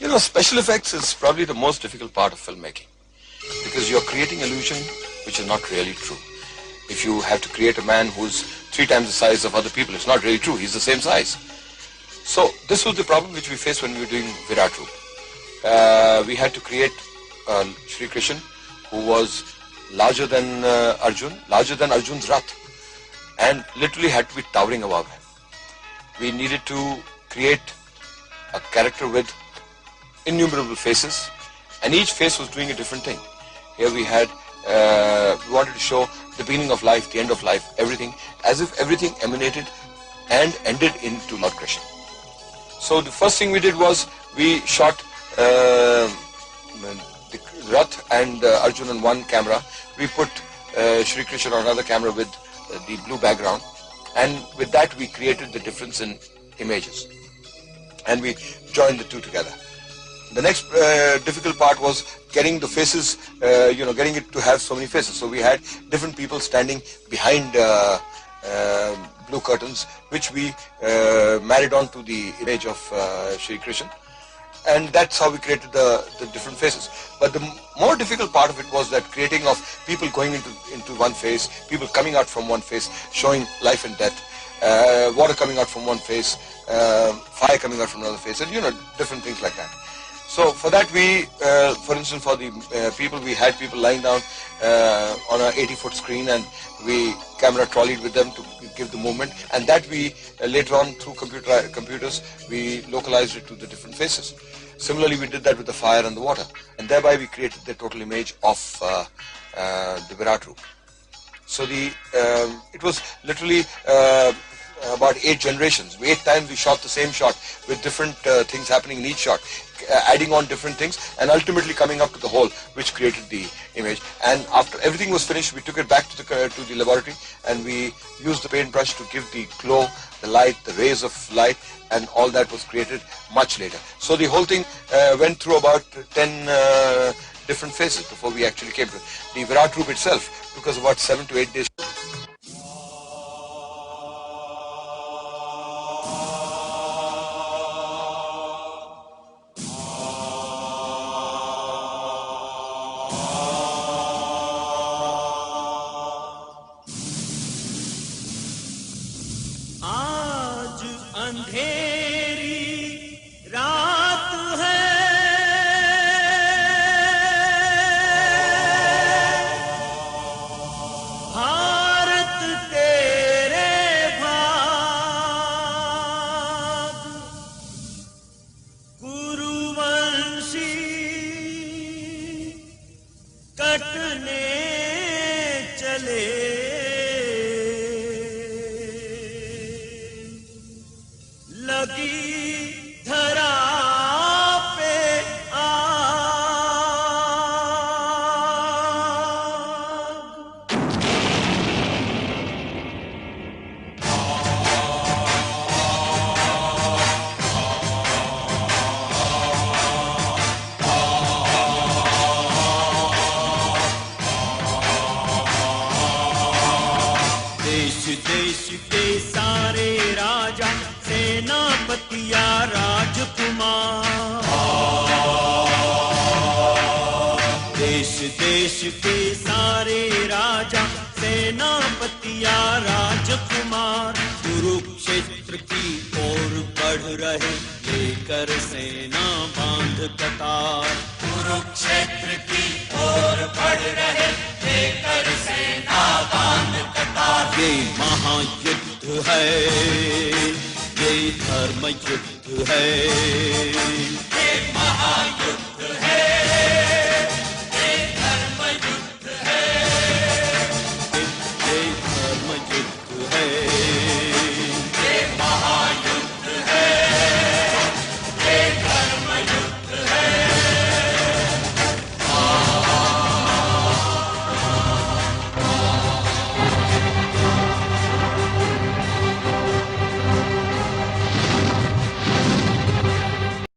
Special effects is probably the most difficult part of filmmaking because you're creating illusion which is not really true. If you have to create a man who's 3 times the size of other people, it's not really true. He's the same size. So this was the problem which we faced when we were doing Virat Roop. We had to create Shri Krishna who was larger than Arjun's Rath, and literally had to be towering above him. We needed to create a character with innumerable faces, and each face was doing a different thing. Here we had, we wanted to show the beginning of life, the end of life, everything, as if everything emanated and ended into Lord Krishna. So the first thing we did was we shot the Rath and Arjun on one camera. We put Shri Krishna on another camera with the blue background, and with that we created the difference in images, and we joined the two together. The next difficult part was getting the faces, getting it to have so many faces. So we had different people standing behind blue curtains, which we married on to the image of Shri Krishna, and that's how we created the different faces. But the more difficult part of it was that creating of people going into one face, people coming out from one face, showing life and death, water coming out from one face, fire coming out from another face, and different things like that. So for that we, for instance, for the people, we had people lying down on an 80-foot screen, and we camera trolleyed with them to give the movement, and that we later on through computers we localized it to the different faces. Similarly, we did that with the fire and the water, and thereby we created the total image of the Virat Roop. So it was literally about 8 generations. 8 times we shot the same shot with different things happening in each shot, adding on different things, and ultimately coming up to the whole which created the image. And after everything was finished, we took it back to the laboratory, and we used the paintbrush to give the glow, the light, the rays of light, and all that was created much later. So the whole thing went through about 10 different phases before we actually came to it. The Virat Roop itself took us about 7 to 8 days. अंधेरी रात है, भारत तेरे भाग, कुरुवंशी कटने चले, लगी धरा पे आग। देश देश के सारे राजा, सेनापतिया राजकुमार, देश देश के सारे राजा, सेनापतिया राजकुमार, कुरुक्षेत्र की ओर बढ़ रहे, लेकर सेना बांध कतार, कुरुक्षेत्र की ओर बढ़ रहे, लेकर सेना बांध कतार। ये महायुद्ध है, ये धर्म युद्ध है।